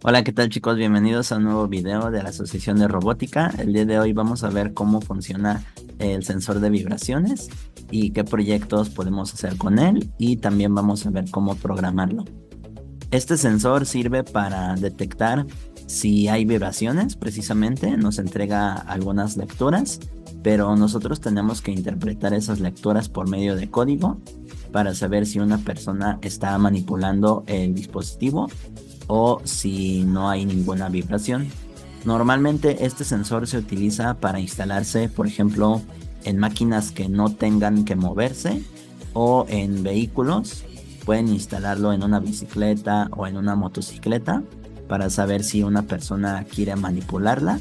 Hola, ¿qué tal chicos? Bienvenidos a un nuevo video de la Asociación de Robótica. El día de hoy vamos a ver cómo funciona el sensor de vibraciones y qué proyectos podemos hacer con él, y también vamos a ver cómo programarlo. Este sensor sirve para detectar si hay vibraciones, precisamente nos entrega algunas lecturas, pero nosotros tenemos que interpretar esas lecturas por medio de código para saber si una persona está manipulando el dispositivo o si no hay ninguna vibración. Normalmente este sensor se utiliza para instalarse, por ejemplo, en máquinas que no tengan que moverse o en vehículos. Pueden instalarlo en una bicicleta o en una motocicleta para saber si una persona quiere manipularla,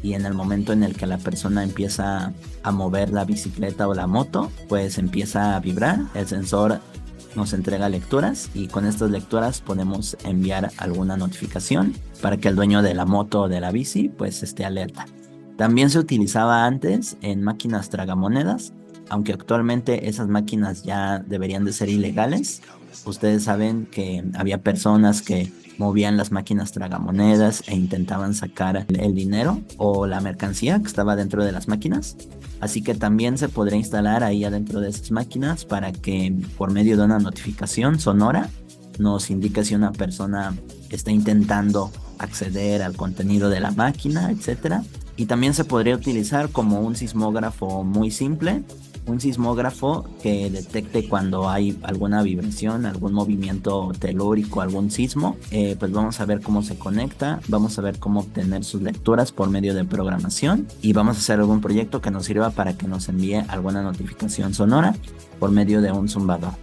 y en el momento en el que la persona empieza a mover la bicicleta o la moto, pues empieza a vibrar. El sensor nos entrega lecturas y con estas lecturas podemos enviar alguna notificación para que el dueño de la moto o de la bici pues esté alerta. También se utilizaba antes en máquinas tragamonedas, aunque actualmente esas máquinas ya deberían de ser ilegales. Ustedes saben que había personas que movían las máquinas tragamonedas e intentaban sacar el dinero o la mercancía que estaba dentro de las máquinas. Así que también se podría instalar ahí adentro de esas máquinas para que por medio de una notificación sonora nos indique si una persona está intentando acceder al contenido de la máquina, etcétera. Y también se podría utilizar como un sismógrafo muy simple, un sismógrafo que detecte cuando hay alguna vibración, algún movimiento telúrico, algún sismo. Pues vamos a ver cómo se conecta, vamos a ver cómo obtener sus lecturas por medio de programación, y vamos a hacer algún proyecto que nos sirva para que nos envíe alguna notificación sonora por medio de un zumbador.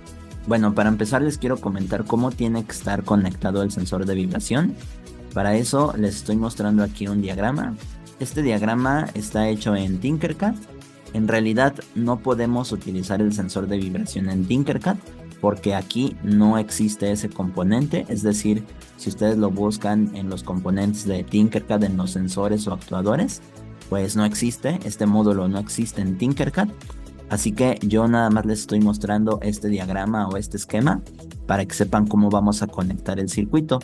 Bueno, para empezar les quiero comentar cómo tiene que estar conectado el sensor de vibración. Para eso les estoy mostrando aquí un diagrama. Este diagrama está hecho en Tinkercad. En realidad no podemos utilizar el sensor de vibración en Tinkercad porque aquí no existe ese componente. Es decir, si ustedes lo buscan en los componentes de Tinkercad, en los sensores o actuadores, pues no existe, este módulo no existe en Tinkercad. Así que yo nada más les estoy mostrando este diagrama o este esquema para que sepan cómo vamos a conectar el circuito.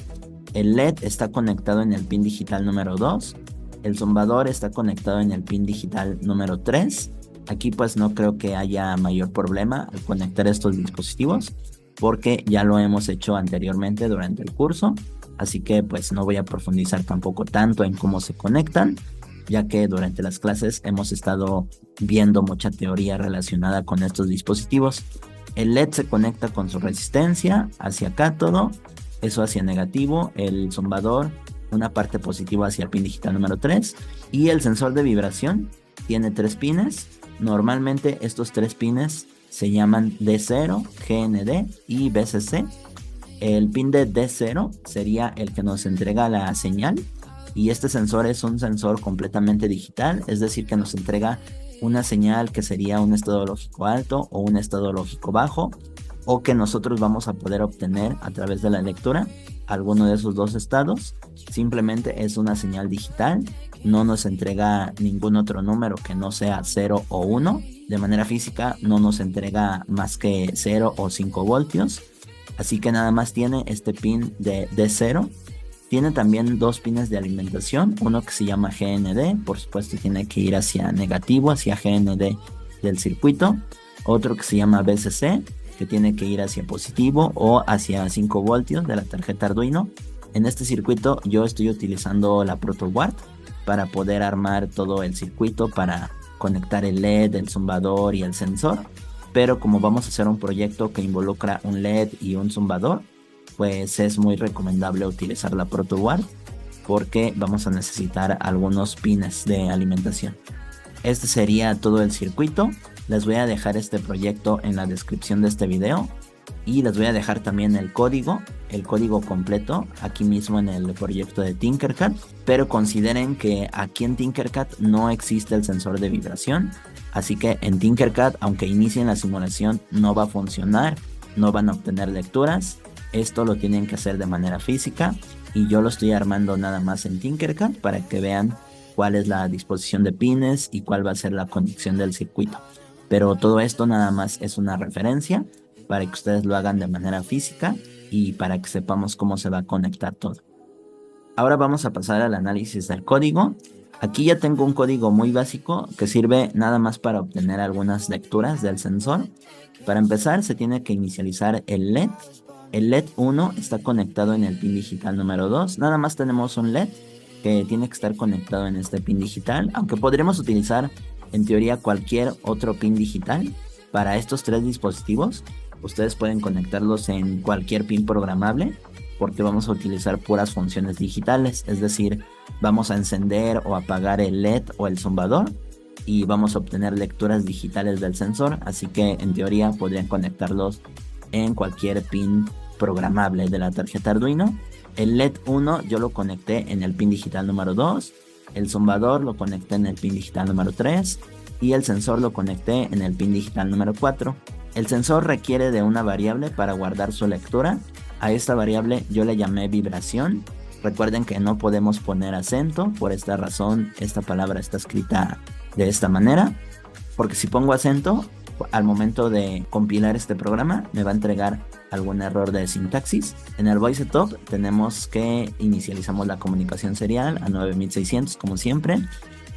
El LED está conectado en el pin digital número 2. El zumbador está conectado en el pin digital número 3. Aquí pues no creo que haya mayor problema al conectar estos dispositivos porque ya lo hemos hecho anteriormente durante el curso. Así que pues no voy a profundizar tampoco tanto en cómo se conectan, ya que durante las clases hemos estado viendo mucha teoría relacionada con estos dispositivos. El LED se conecta con su resistencia hacia cátodo, eso hacia negativo, el zumbador una parte positiva hacia el pin digital número 3, y el sensor de vibración tiene 3 pines. Normalmente estos 3 pines se llaman D0, GND y BCC. El pin de D0 sería el que nos entrega la señal, y este sensor es un sensor completamente digital, es decir que nos entrega una señal que sería un estado lógico alto o un estado lógico bajo, o que nosotros vamos a poder obtener a través de la lectura alguno de esos dos estados. Simplemente es una señal digital, no nos entrega ningún otro número que no sea 0 o 1. De manera física no nos entrega más que 0 o 5 voltios. Así que nada más tiene este pin de D0. Tiene también 2 pines de alimentación, uno que se llama GND, por supuesto tiene que ir hacia negativo, hacia GND del circuito. Otro que se llama BCC, que tiene que ir hacia positivo o hacia 5 voltios de la tarjeta Arduino. En este circuito yo estoy utilizando la ProtoBoard para poder armar todo el circuito para conectar el LED, el zumbador y el sensor. Pero como vamos a hacer un proyecto que involucra un LED y un zumbador, pues es muy recomendable utilizar la ProtoBoard porque vamos a necesitar algunos pines de alimentación. Este sería todo el circuito. Les voy a dejar este proyecto en la descripción de este video y les voy a dejar también el código completo aquí mismo en el proyecto de Tinkercad. Pero consideren que aquí en Tinkercad no existe el sensor de vibración, así que en Tinkercad, aunque inicien la simulación, no va a funcionar, no van a obtener lecturas. Esto lo tienen que hacer de manera física y yo lo estoy armando nada más en Tinkercad para que vean cuál es la disposición de pines y cuál va a ser la conexión del circuito. Pero todo esto nada más es una referencia para que ustedes lo hagan de manera física y para que sepamos cómo se va a conectar todo. Ahora vamos a pasar al análisis del código. Aquí ya tengo un código muy básico que sirve nada más para obtener algunas lecturas del sensor. Para empezar, se tiene que inicializar el LED. El LED 1 está conectado en el pin digital número 2. Nada más tenemos un LED que tiene que estar conectado en este pin digital, aunque podremos utilizar en teoría cualquier otro pin digital para estos tres dispositivos. Ustedes pueden conectarlos en cualquier pin programable porque vamos a utilizar puras funciones digitales, es decir, vamos a encender o apagar el LED o el zumbador y vamos a obtener lecturas digitales del sensor, así que en teoría podrían conectarlos en cualquier pin programable de la tarjeta Arduino. El LED 1 yo lo conecté en el pin digital número 2, el zumbador lo conecté en el pin digital número 3 y el sensor lo conecté en el pin digital número 4. El sensor requiere de una variable para guardar su lectura. A esta variable yo le llamé vibración. Recuerden que no podemos poner acento, por esta razón esta palabra está escrita de esta manera, porque si pongo acento, al momento de compilar este programa me va a entregar algún error de sintaxis. En el voice setup tenemos que inicializamos la comunicación serial a 9600 como siempre.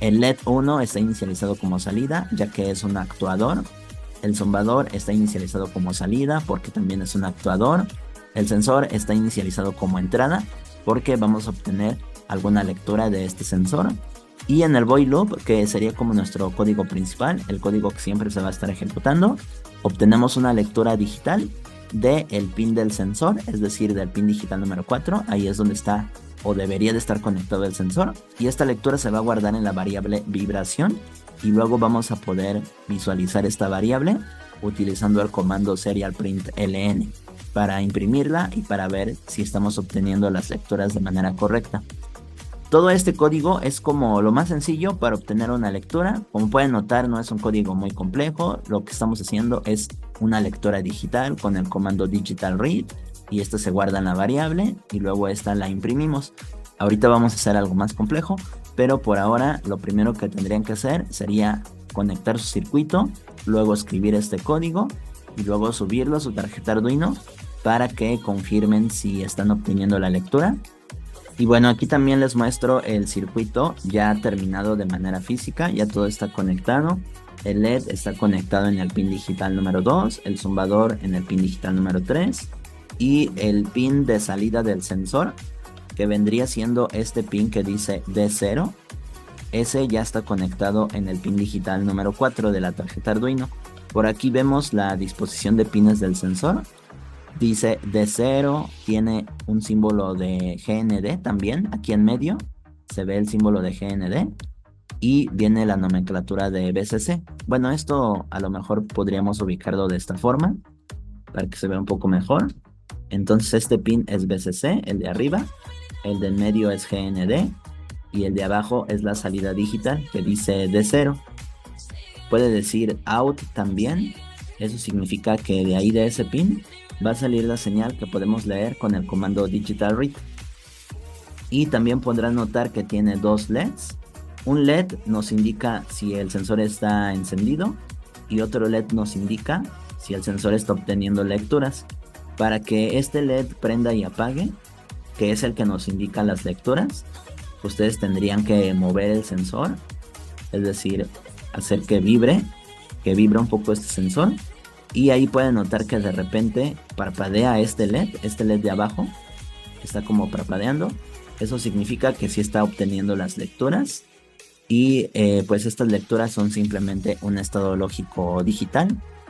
El LED 1 está inicializado como salida, ya que es un actuador. El zumbador está inicializado como salida porque también es un actuador. El sensor está inicializado como entrada porque vamos a obtener alguna lectura de este sensor. Y en el void loop, que sería como nuestro código principal, el código que siempre se va a estar ejecutando, obtenemos una lectura digital del pin del sensor, es decir, del pin digital número 4. Ahí es donde está o debería de estar conectado el sensor. Y esta lectura se va a guardar en la variable vibración. Y luego vamos a poder visualizar esta variable utilizando el comando serial_print_ln para imprimirla y para ver si estamos obteniendo las lecturas de manera correcta. Todo este código es como lo más sencillo para obtener una lectura. Como pueden notar, no es un código muy complejo. Lo que estamos haciendo es una lectura digital con el comando digital read y esta se guarda en la variable y luego esta la imprimimos. Ahorita vamos a hacer algo más complejo, pero por ahora lo primero que tendrían que hacer sería conectar su circuito, luego escribir este código y luego subirlo a su tarjeta Arduino para que confirmen si están obteniendo la lectura. Y bueno, aquí también les muestro el circuito ya terminado de manera física, ya todo está conectado. El LED está conectado en el pin digital número 2, el zumbador en el pin digital número 3 y el pin de salida del sensor, que vendría siendo este pin que dice D0. Ese ya está conectado en el pin digital número 4 de la tarjeta Arduino. Por aquí vemos la disposición de pines del sensor. Dice D0, tiene un símbolo de GND también, aquí en medio se ve el símbolo de GND y viene la nomenclatura de BCC. Bueno, esto a lo mejor podríamos ubicarlo de esta forma para que se vea un poco mejor. Entonces este pin es BCC, el de arriba, el del medio es GND y el de abajo es la salida digital que dice D0. Puede decir out también, eso significa que de ahí de ese pin va a salir la señal que podemos leer con el comando digital read. Y también podrán notar que tiene dos LEDs. Un LED nos indica si el sensor está encendido y otro LED nos indica si el sensor está obteniendo lecturas. Para que este LED prenda y apague, que es el que nos indica las lecturas, ustedes tendrían que mover el sensor, es decir, hacer que vibre un poco este sensor. Y ahí pueden notar que de repente parpadea este LED de abajo, está como parpadeando. Eso significa que sí está obteniendo las lecturas. Y pues estas lecturas son simplemente un estado lógico digital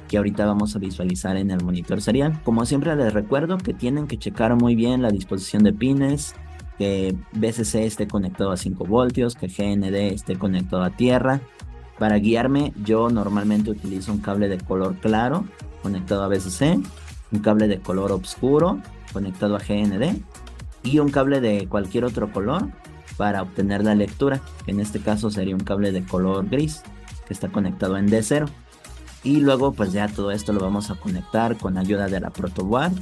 que ahorita vamos a visualizar en el monitor serial. Como siempre les recuerdo que tienen que checar muy bien la disposición de pines, que BCC esté conectado a 5 voltios, que GND esté conectado a tierra. Para guiarme, yo normalmente utilizo un cable de color claro conectado a BCC, un cable de color oscuro conectado a GND y un cable de cualquier otro color para obtener la lectura, que en este caso sería un cable de color gris que está conectado en D0. Y luego pues ya todo esto lo vamos a conectar con ayuda de la protoboard,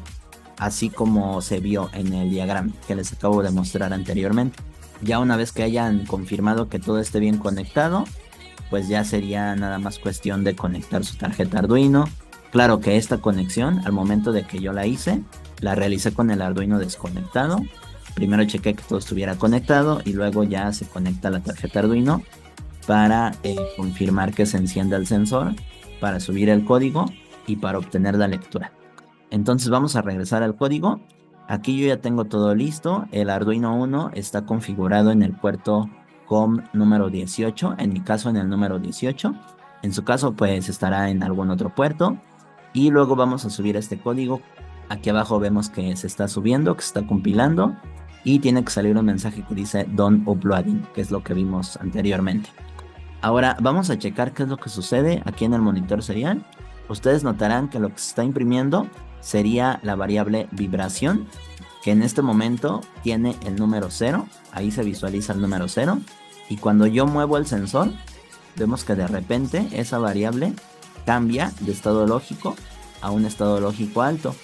así como se vio en el diagrama que les acabo de mostrar anteriormente. Ya una vez que hayan confirmado que todo esté bien conectado, pues ya sería nada más cuestión de conectar su tarjeta Arduino. Claro que esta conexión, al momento de que yo la hice, la realicé con el Arduino desconectado. Primero chequé que todo estuviera conectado y luego ya se conecta la tarjeta Arduino para confirmar que se encienda el sensor, para subir el código y para obtener la lectura. Entonces vamos a regresar al código. Aquí yo ya tengo todo listo. El Arduino Uno está configurado en el puerto COM número 18, en mi caso en el número 18. En su caso pues estará en algún otro puerto. Y luego vamos a subir este código. Aquí abajo vemos que se está subiendo, que se está compilando. Y tiene que salir un mensaje que dice Done Uploading, que es lo que vimos anteriormente. Ahora vamos a checar qué es lo que sucede aquí en el monitor serial. Ustedes notarán que lo que se está imprimiendo sería la variable vibración, que en este momento tiene el número 0. Ahí se visualiza el número 0. Y cuando yo muevo el sensor, vemos que de repente esa variable cambia de estado lógico a un estado lógico alto.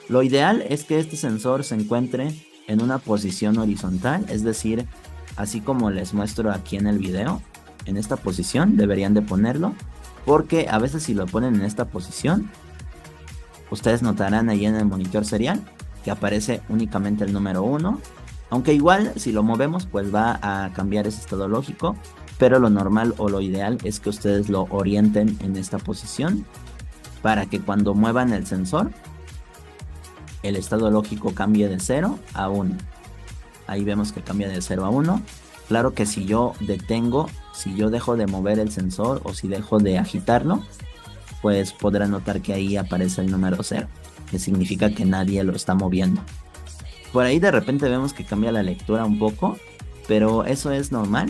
Lo ideal es que este sensor se encuentre en una posición horizontal, es decir, así como les muestro aquí en el video. En esta posición deberían de ponerlo, porque a veces si lo ponen en esta posición, ustedes notarán ahí en el monitor serial que aparece únicamente el número 1, aunque igual si lo movemos pues va a cambiar ese estado lógico, pero lo normal o lo ideal es que ustedes lo orienten en esta posición para que cuando muevan el sensor el estado lógico cambie de 0 a 1. Ahí vemos que cambia de 0 a 1. Claro que si yo detengo, si yo dejo de mover el sensor o si dejo de agitarlo, pues podrán notar que ahí aparece el número 0, que significa que nadie lo está moviendo. Por ahí de repente vemos que cambia la lectura un poco, pero eso es normal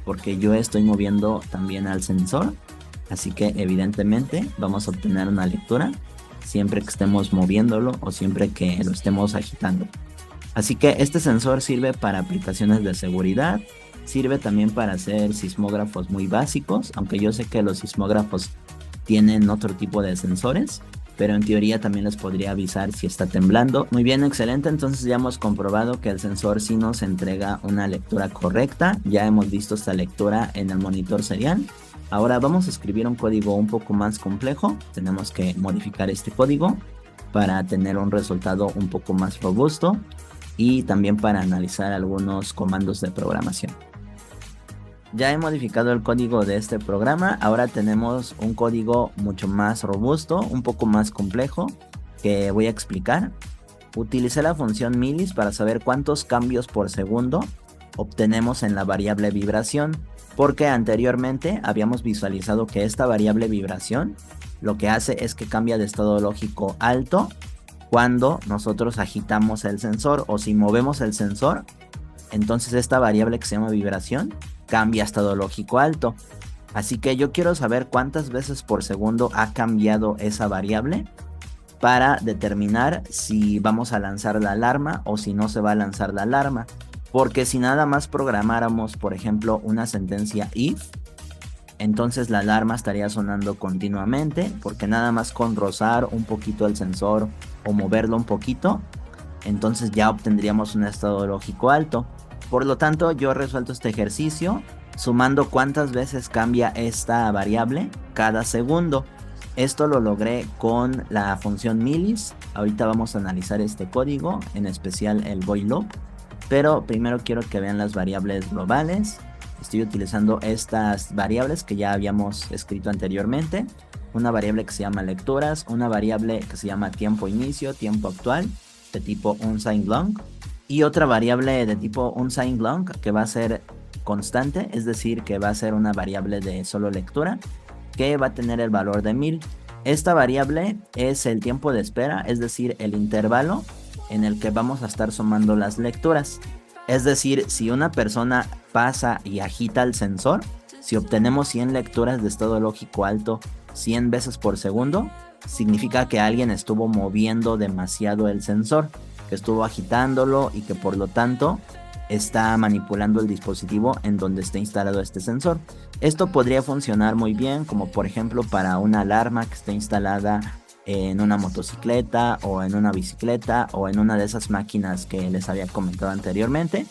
porque yo estoy moviendo también al sensor, así que evidentemente vamos a obtener una lectura siempre que estemos moviéndolo o siempre que lo estemos agitando. Así que este sensor sirve para aplicaciones de seguridad, sirve también para hacer sismógrafos muy básicos, aunque yo sé que los sismógrafos tienen otro tipo de sensores, pero en teoría también les podría avisar si está temblando. Muy bien, excelente, entonces ya hemos comprobado que el sensor sí nos entrega una lectura correcta, ya hemos visto esta lectura en el monitor serial. Ahora vamos a escribir un código un poco más complejo, tenemos que modificar este código para tener un resultado un poco más robusto y también para analizar algunos comandos de programación. Ya he modificado el código de este programa, ahora tenemos un código mucho más robusto, un poco más complejo, que voy a explicar. Utilicé la función milis para saber cuántos cambios por segundo obtenemos en la variable vibración, porque anteriormente habíamos visualizado que esta variable vibración lo que hace es que cambia de estado lógico alto cuando nosotros agitamos el sensor, o si movemos el sensor, entonces esta variable que se llama vibración cambia a estado lógico alto. Así que yo quiero saber cuántas veces por segundo ha cambiado esa variable para determinar si vamos a lanzar la alarma o si no se va a lanzar la alarma. Porque si nada más programáramos, por ejemplo, una sentencia if, entonces la alarma estaría sonando continuamente, porque nada más con rozar un poquito el sensor o moverlo un poquito, entonces ya obtendríamos un estado lógico alto. Por lo tanto, yo he resuelto este ejercicio sumando cuántas veces cambia esta variable cada segundo. Esto lo logré con la función milis. Ahorita vamos a analizar este código, en especial el void loop. Pero primero quiero que vean las variables globales. Estoy utilizando estas variables que ya habíamos escrito anteriormente. Una variable que se llama lecturas, una variable que se llama tiempo inicio, tiempo actual, de tipo unsignedLong, y otra variable de tipo unsignedLong que va a ser constante, es decir, que va a ser una variable de solo lectura, que va a tener el valor de 1000. Esta variable es el tiempo de espera, es decir, el intervalo en el que vamos a estar sumando las lecturas. Es decir, si una persona pasa y agita el sensor, si obtenemos 100 lecturas de estado lógico alto 100 veces por segundo, significa que alguien estuvo moviendo demasiado el sensor, que estuvo agitándolo y que por lo tanto está manipulando el dispositivo en donde está instalado este sensor. Esto podría funcionar muy bien como por ejemplo para una alarma que esté instalada en una motocicleta o en una bicicleta o en una de esas máquinas que les había comentado anteriormente,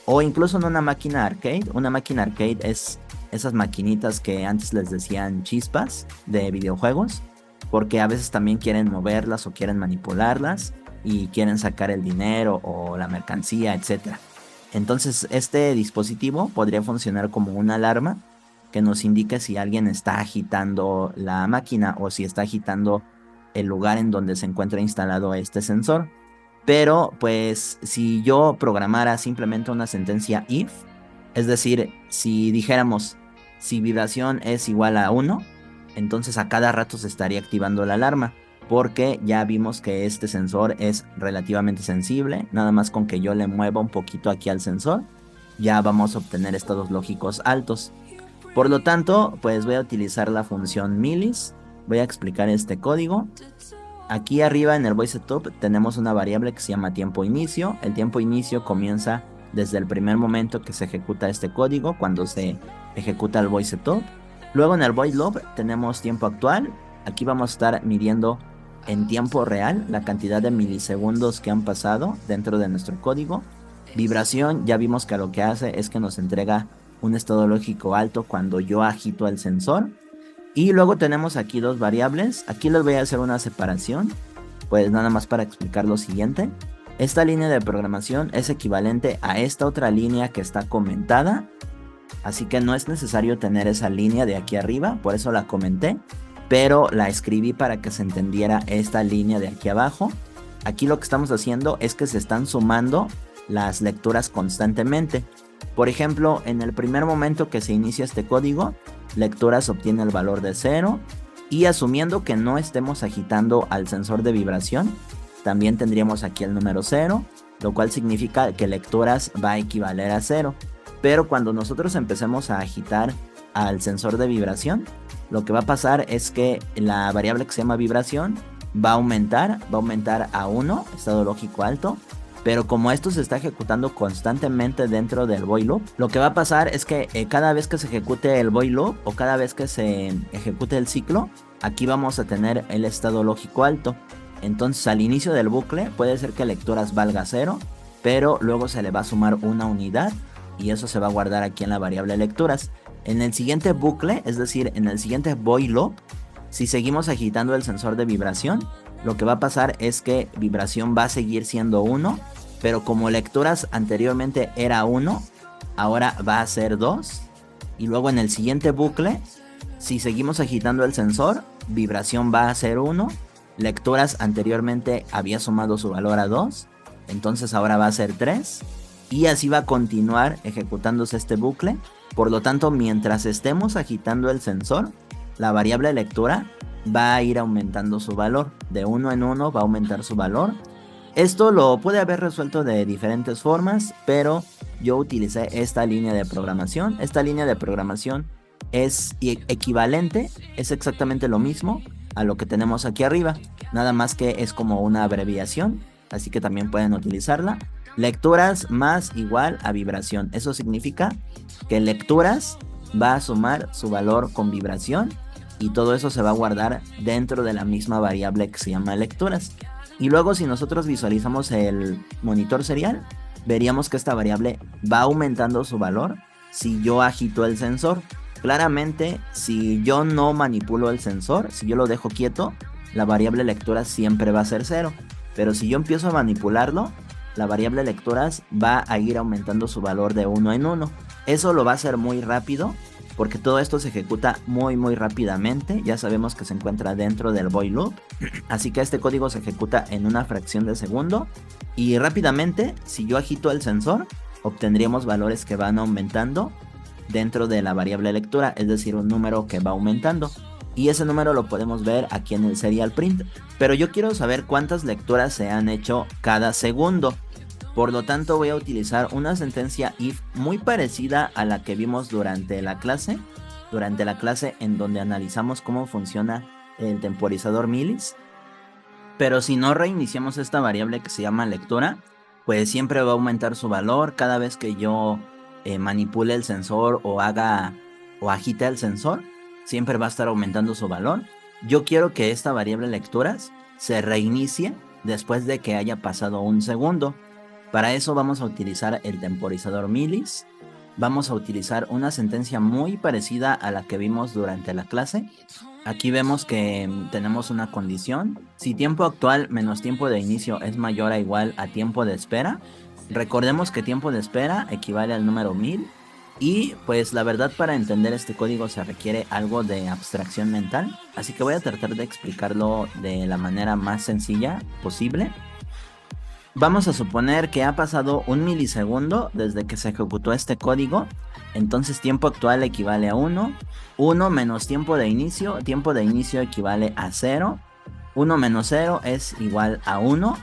o incluso en una máquina arcade. Una máquina arcade es esas maquinitas que antes les decían chispas de videojuegos, porque a veces también quieren moverlas o quieren manipularlas. y quieren sacar el dinero o la mercancía, etcétera. Entonces, este dispositivo podría funcionar como una alarma que nos indique si alguien está agitando la máquina o si está agitando el lugar en donde se encuentra instalado este sensor. Pero, pues, si yo programara simplemente una sentencia if, es decir, si dijéramos si vibración es igual a 1, entonces a cada rato se estaría activando la alarma, porque ya vimos que este sensor es relativamente sensible, nada más con que yo le mueva un poquito aquí al sensor, ya vamos a obtener estados lógicos altos. Por lo tanto, pues voy a utilizar la función milis, voy a explicar este código. Aquí arriba en el voice setup tenemos una variable que se llama tiempo inicio. El tiempo inicio comienza desde el primer momento que se ejecuta este código, cuando se ejecuta el voice setup. Luego en el void loop tenemos tiempo actual. Aquí vamos a estar midiendo en tiempo real la cantidad de milisegundos que han pasado dentro de nuestro código. Vibración, ya vimos que lo que hace es que nos entrega un estado lógico alto cuando yo agito el sensor. Y luego tenemos aquí dos variables. Aquí les voy a hacer una separación, pues nada más para explicar lo siguiente. Esta línea de programación es equivalente a esta otra línea que está comentada, así que no es necesario tener esa línea de aquí arriba, por eso la comenté, pero la escribí para que se entendiera esta línea de aquí abajo. Aquí lo que estamos haciendo es que se están sumando las lecturas constantemente. Por ejemplo, en el primer momento que se inicia este código, lecturas obtiene el valor de 0, y asumiendo que no estemos agitando al sensor de vibración, también tendríamos aquí el número 0, lo cual significa que lecturas va a equivaler a 0. Pero cuando nosotros empecemos a agitar al sensor de vibración, lo que va a pasar es que la variable que se llama vibración va a aumentar a 1, estado lógico alto. Pero como esto se está ejecutando constantemente dentro del void loop, lo que va a pasar es que cada vez que se ejecute el void loop o cada vez que se ejecute el ciclo, aquí vamos a tener el estado lógico alto. Entonces al inicio del bucle puede ser que lecturas valga 0, pero luego se le va a sumar una unidad y eso se va a guardar aquí en la variable lecturas. En el siguiente bucle, es decir, en el siguiente void loop, si seguimos agitando el sensor de vibración, lo que va a pasar es que vibración va a seguir siendo 1, pero como lecturas anteriormente era 1, ahora va a ser 2. Y luego en el siguiente bucle, si seguimos agitando el sensor, vibración va a ser 1, lecturas anteriormente había sumado su valor a 2, entonces ahora va a ser 3. Y así va a continuar ejecutándose este bucle. Por lo tanto, mientras estemos agitando el sensor, la variable lectura va a ir aumentando su valor. De 1 en 1 va a aumentar su valor. Esto lo puede haber resuelto de diferentes formas, pero yo utilicé esta línea de programación. Esta línea de programación es equivalente, es exactamente lo mismo a lo que tenemos aquí arriba, nada más que es como una abreviación, así que también pueden utilizarla. Lecturas más igual a vibración. Eso significa que lecturas va a sumar su valor con vibración y todo eso se va a guardar dentro de la misma variable que se llama lecturas. Y luego si nosotros visualizamos el monitor serial, veríamos que esta variable va aumentando su valor si yo agito el sensor. Claramente, si yo no manipulo el sensor, si yo lo dejo quieto, la variable lecturas siempre va a ser 0. Pero si yo empiezo a manipularlo, la variable lecturas va a ir aumentando su valor de 1 en 1. Eso lo va a hacer muy rápido, porque todo esto se ejecuta muy rápidamente. Ya sabemos que se encuentra dentro del void loop, así que este código se ejecuta en una fracción de segundo. Y rápidamente, si yo agito el sensor, obtendríamos valores que van aumentando dentro de la variable lectura, es decir, un número que va aumentando. Y ese número lo podemos ver aquí en el serial print. Pero yo quiero saber cuántas lecturas se han hecho cada segundo. Por lo tanto voy a utilizar una sentencia if muy parecida a la que vimos durante la clase en donde analizamos cómo funciona el temporizador milis. Pero si no reiniciamos esta variable que se llama lectura, pues siempre va a aumentar su valor cada vez que yo manipule el sensor o agite el sensor. Siempre va a estar aumentando su valor. Yo quiero que esta variable lecturas se reinicie después de que haya pasado un segundo. Para eso vamos a utilizar el temporizador milis. Vamos a utilizar una sentencia muy parecida a la que vimos durante la clase. Aquí vemos que tenemos una condición. Si tiempo actual menos tiempo de inicio es mayor o igual a tiempo de espera, recordemos que tiempo de espera equivale al número 1000 y pues la verdad para entender este código se requiere algo de abstracción mental, así que voy a tratar de explicarlo de la manera más sencilla posible. Vamos a suponer que ha pasado 1 milisegundo desde que se ejecutó este código, entonces tiempo actual equivale a 1, 1 menos tiempo de inicio equivale a 0, 1 menos 0 es igual a 1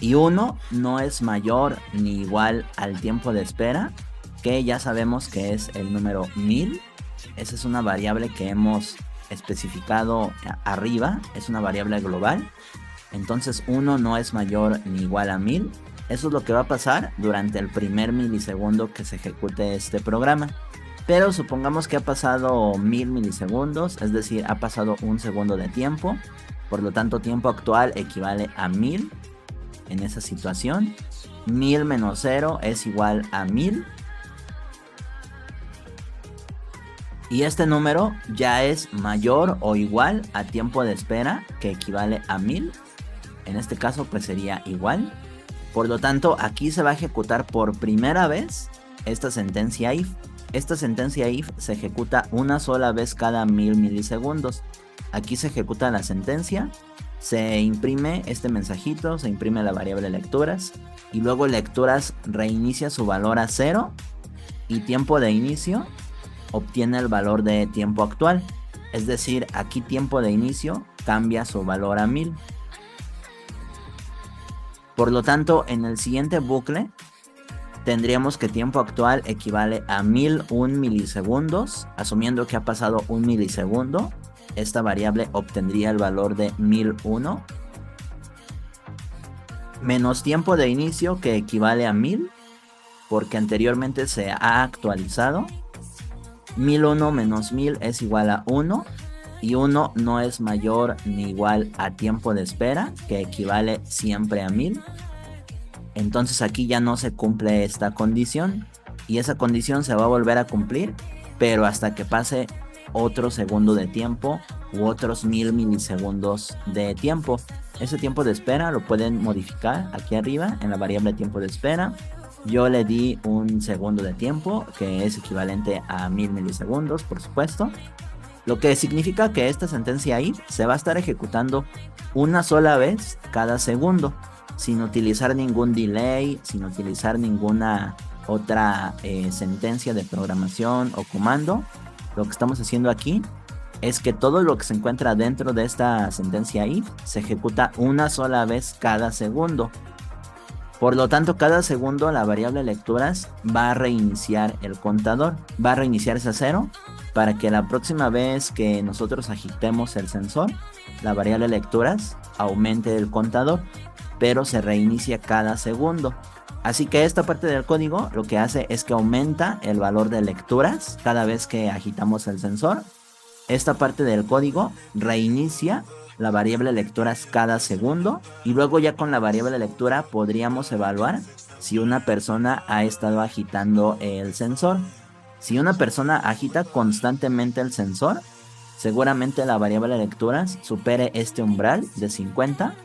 y 1 no es mayor ni igual al tiempo de espera, que ya sabemos que es el número 1000. Esa es una variable que hemos especificado arriba, es una variable global. Entonces 1 no es mayor ni igual a 1000. Eso es lo que va a pasar durante el primer milisegundo que se ejecute este programa. Pero supongamos que ha pasado 1000 milisegundos, es decir, ha pasado un segundo de tiempo. Por lo tanto, tiempo actual equivale a 1000 en esa situación. 1000 menos 0 es igual a 1000. Y este número ya es mayor o igual a tiempo de espera, que equivale a 1000. En este caso pues sería igual. Por lo tanto aquí se va a ejecutar por primera vez esta sentencia if. Esta sentencia if se ejecuta una sola vez cada 1000 milisegundos. Aquí se ejecuta la sentencia, se imprime este mensajito, se imprime la variable lecturas y luego lecturas reinicia su valor a 0 y tiempo de inicio obtiene el valor de tiempo actual. Es decir, aquí tiempo de inicio cambia su valor a 1000. Por lo tanto, en el siguiente bucle tendríamos que tiempo actual equivale a 1001 milisegundos. Asumiendo que ha pasado 1 milisegundo, esta variable obtendría el valor de 1001. Menos tiempo de inicio, que equivale a 1000, porque anteriormente se ha actualizado. 1001 menos 1000 es igual a 1. Y 1 no es mayor ni igual a tiempo de espera, que equivale siempre a 1000. Entonces aquí ya no se cumple esta condición. Y esa condición se va a volver a cumplir, pero hasta que pase otro segundo de tiempo u otros 1000 milisegundos de tiempo. Ese tiempo de espera lo pueden modificar aquí arriba en la variable tiempo de espera. Yo le di un segundo de tiempo, que es equivalente a 1000 milisegundos, por supuesto. Lo que significa que esta sentencia if se va a estar ejecutando una sola vez cada segundo, sin utilizar ningún delay, sin utilizar ninguna otra sentencia de programación o comando. Lo que estamos haciendo aquí es que todo lo que se encuentra dentro de esta sentencia if se ejecuta una sola vez cada segundo. Por lo tanto, cada segundo la variable lecturas va a reiniciar el contador, va a reiniciarse a 0 para que la próxima vez que nosotros agitemos el sensor, la variable lecturas aumente el contador, pero se reinicia cada segundo. Así que esta parte del código lo que hace es que aumenta el valor de lecturas cada vez que agitamos el sensor. Esta parte del código reinicia la variable lecturas cada segundo y luego ya con la variable lectura podríamos evaluar si una persona ha estado agitando el sensor. Si una persona agita constantemente el sensor, seguramente la variable lecturas supere este umbral de 50,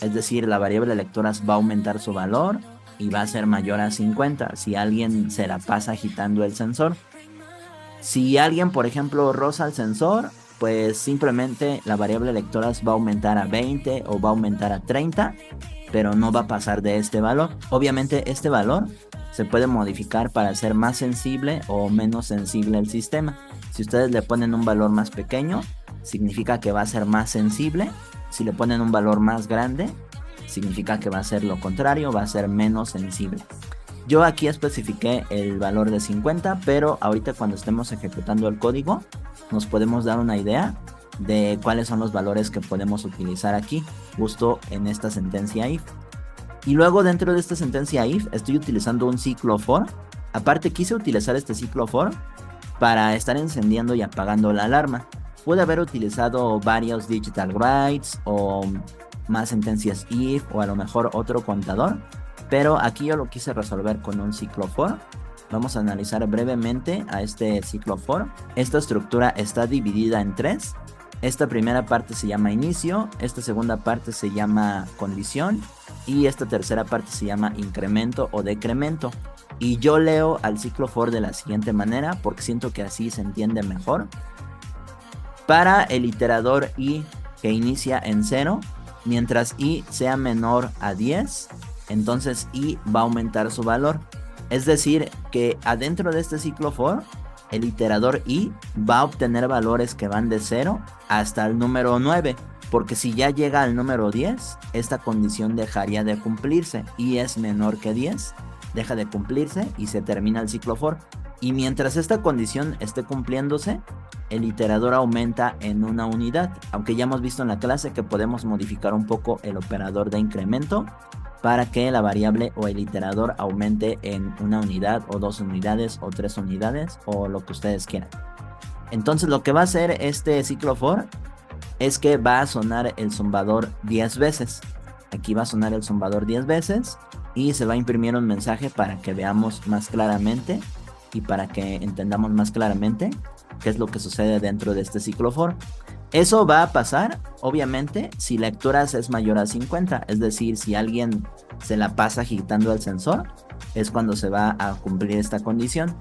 es decir, la variable lecturas va a aumentar su valor y va a ser mayor a 50 si alguien se la pasa agitando el sensor. Si alguien, por ejemplo, roza el sensor, pues simplemente la variable lecturas va a aumentar a 20 o va a aumentar a 30, pero no va a pasar de este valor. Obviamente este valor se puede modificar para hacer más sensible o menos sensible el sistema. Si ustedes le ponen un valor más pequeño, significa que va a ser más sensible. Si le ponen un valor más grande, significa que va a ser lo contrario, va a ser menos sensible. Yo aquí especifiqué el valor de 50, pero ahorita cuando estemos ejecutando el código nos podemos dar una idea de cuáles son los valores que podemos utilizar aquí, justo en esta sentencia if. Y luego dentro de esta sentencia if estoy utilizando un ciclo for. Aparte quise utilizar este ciclo for para estar encendiendo y apagando la alarma. Pude haber utilizado varios digital writes o más sentencias if o a lo mejor otro contador, pero aquí yo lo quise resolver con un ciclo for. Vamos a analizar brevemente a este ciclo for. Esta estructura está dividida en 3. Esta primera parte se llama inicio, esta segunda parte se llama condición y esta tercera parte se llama incremento o decremento. Y yo leo al ciclo for de la siguiente manera porque siento que así se entiende mejor. Para el iterador i que inicia en 0, mientras i sea menor a 10, entonces i va a aumentar su valor. Es decir, que adentro de este ciclo for, el iterador i va a obtener valores que van de 0 hasta el número 9, porque si ya llega al número 10, esta condición dejaría de cumplirse. I es menor que 10, deja de cumplirse y se termina el ciclo for. Y mientras esta condición esté cumpliéndose, el iterador aumenta en una unidad, aunque ya hemos visto en la clase que podemos modificar un poco el operador de incremento para que la variable o el iterador aumente en una unidad o 2 unidades o 3 unidades o lo que ustedes quieran. Entonces lo que va a hacer este ciclo for es que va a sonar el zumbador 10 veces. Aquí va a sonar el zumbador 10 veces y se va a imprimir un mensaje para que veamos más claramente y para que entendamos más claramente qué es lo que sucede dentro de este ciclo for. Eso va a pasar, obviamente, si lecturas es mayor a 50, es decir, si alguien se la pasa agitando el sensor, es cuando se va a cumplir esta condición.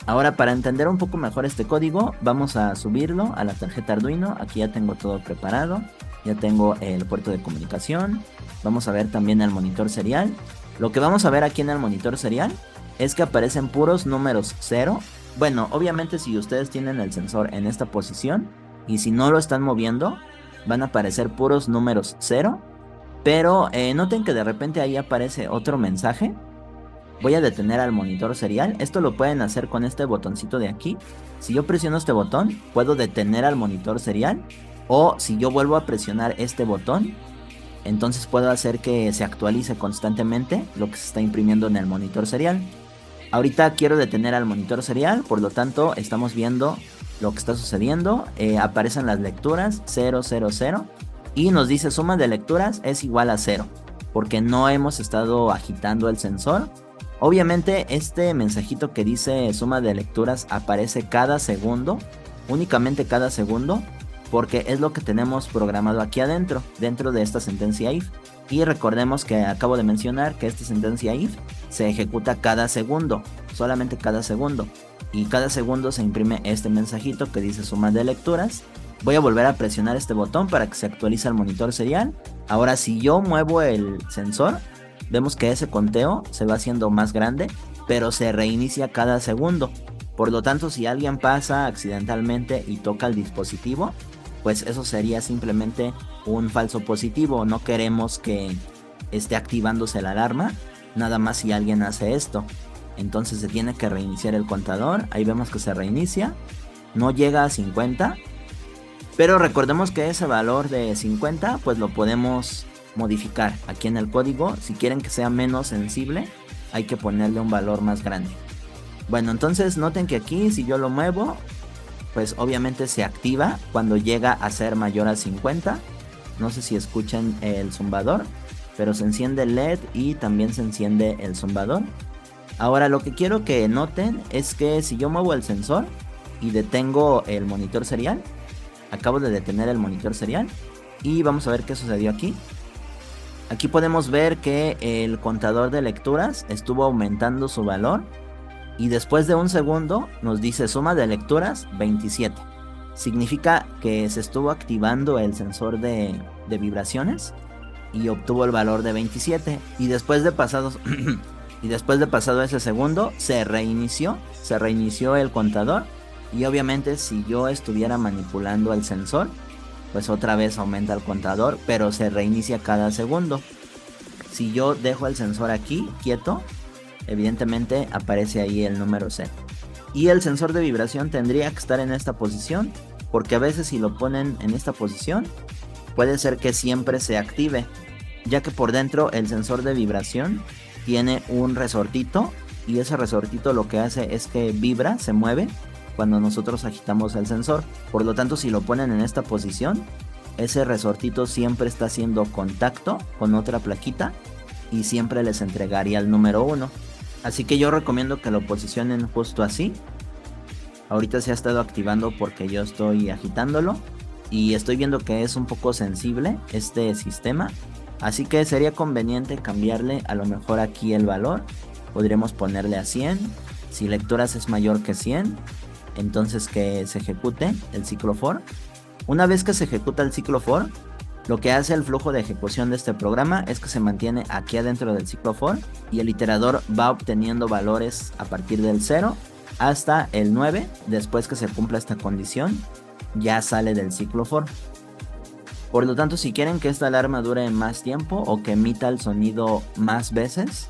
Ahora, para entender un poco mejor este código, vamos a subirlo a la tarjeta Arduino. Aquí ya tengo todo preparado, ya tengo el puerto de comunicación, vamos a ver también el monitor serial. Lo que vamos a ver aquí en el monitor serial es que aparecen puros números 0. Bueno, obviamente si ustedes tienen el sensor en esta posición y si no lo están moviendo, van a aparecer puros números 0. Pero noten que de repente ahí aparece otro mensaje. Voy a detener al monitor serial. Esto lo pueden hacer con este botoncito de aquí. Si yo presiono este botón, puedo detener al monitor serial. O si yo vuelvo a presionar este botón, entonces puedo hacer que se actualice constantemente lo que se está imprimiendo en el monitor serial. Ahorita quiero detener al monitor serial, por lo tanto estamos viendo lo que está sucediendo. Aparecen las lecturas 0, 0, 0 y nos dice suma de lecturas es igual a 0 porque no hemos estado agitando el sensor. Obviamente este mensajito que dice suma de lecturas aparece cada segundo, únicamente cada segundo, porque es lo que tenemos programado aquí adentro, dentro de esta sentencia if. Y recordemos que acabo de mencionar que esta sentencia if se ejecuta cada segundo, solamente cada segundo. Y cada segundo se imprime este mensajito que dice suma de lecturas. Voy a volver a presionar este botón para que se actualice el monitor serial. Ahora si yo muevo el sensor, vemos que ese conteo se va haciendo más grande, pero se reinicia cada segundo. Por lo tanto, si alguien pasa accidentalmente y toca el dispositivo, pues eso sería simplemente un falso positivo. No queremos que esté activándose la alarma, nada más si alguien hace esto. Entonces se tiene que reiniciar el contador. Ahí vemos que se reinicia, no llega a 50, pero recordemos que ese valor de 50 pues lo podemos modificar aquí en el código. Si quieren que sea menos sensible, hay que ponerle un valor más grande. Bueno, entonces noten que aquí si yo lo muevo, pues obviamente se activa cuando llega a ser mayor a 50. No sé si escuchan el zumbador, pero se enciende el LED y también se enciende el zumbador. Ahora lo que quiero que noten es que si yo muevo el sensor y detengo el monitor serial, acabo de detener el monitor serial y vamos a ver qué sucedió aquí. Aquí podemos ver que el contador de lecturas estuvo aumentando su valor y después de un segundo nos dice suma de lecturas 27. Significa que se estuvo activando el sensor de vibraciones y obtuvo el valor de 27. Y después de pasado ese segundo se reinició el contador. Y obviamente si yo estuviera manipulando el sensor, pues otra vez aumenta el contador, pero se reinicia cada segundo. Si yo dejo el sensor aquí quieto, evidentemente aparece ahí el número 0. Y el sensor de vibración tendría que estar en esta posición, porque a veces si lo ponen en esta posición, puede ser que siempre se active, ya que por dentro el sensor de vibración tiene un resortito, y ese resortito lo que hace es que vibra, se mueve cuando nosotros agitamos el sensor. Por lo tanto, si lo ponen en esta posición, ese resortito siempre está haciendo contacto con otra plaquita y siempre les entregaría el número 1. Así que yo recomiendo que lo posicionen justo así. Ahorita se ha estado activando porque yo estoy agitándolo. y estoy viendo que es un poco sensible este sistema, así que sería conveniente cambiarle a lo mejor aquí el valor. Podríamos ponerle a 100. Si lecturas es mayor que 100, entonces que se ejecute el ciclo for. Una vez que se ejecuta el ciclo for, lo que hace el flujo de ejecución de este programa es que se mantiene aquí adentro del ciclo for y el iterador va obteniendo valores a partir del 0 hasta el 9. Después que se cumpla esta condición, ya sale del ciclo for. Por lo tanto, si quieren que esta alarma dure más tiempo o que emita el sonido más veces,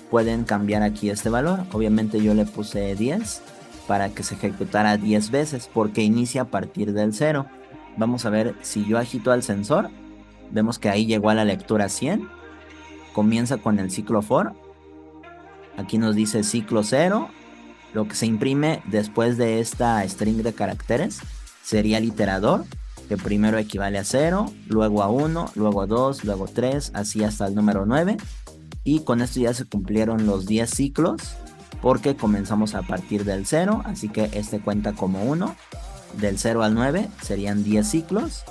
pueden cambiar aquí este valor. Obviamente yo le puse 10 para que se ejecutara 10 veces porque inicia a partir del 0. Vamos a ver, si yo agito al sensor, vemos que ahí llegó a la lectura 100. Comienza con el ciclo for. Aquí nos dice ciclo 0. Lo que se imprime después de esta string de caracteres sería el iterador, que primero equivale a 0, luego a 1, luego a 2, luego 3, así hasta el número 9. Y con esto ya se cumplieron los 10 ciclos, porque comenzamos a partir del 0, así que este cuenta como 1. Del 0 al 9 serían 10 ciclos.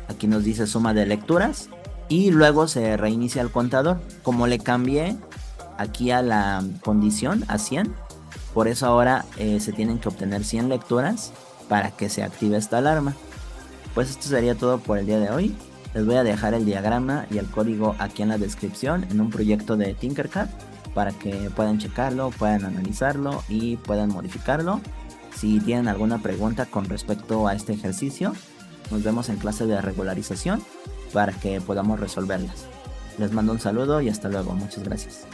Aquí nos dice suma de lecturas y luego se reinicia el contador. Como le cambié aquí a la condición a 100, por eso ahora se tienen que obtener 100 lecturas para que se active esta alarma. Pues esto sería todo por el día de hoy. Les voy a dejar el diagrama y el código aquí en la descripción en un proyecto de Tinkercad para que puedan checarlo, puedan analizarlo y puedan modificarlo. Si tienen alguna pregunta con respecto a este ejercicio, nos vemos en clase de regularización para que podamos resolverlas. Les mando un saludo y hasta luego. Muchas gracias.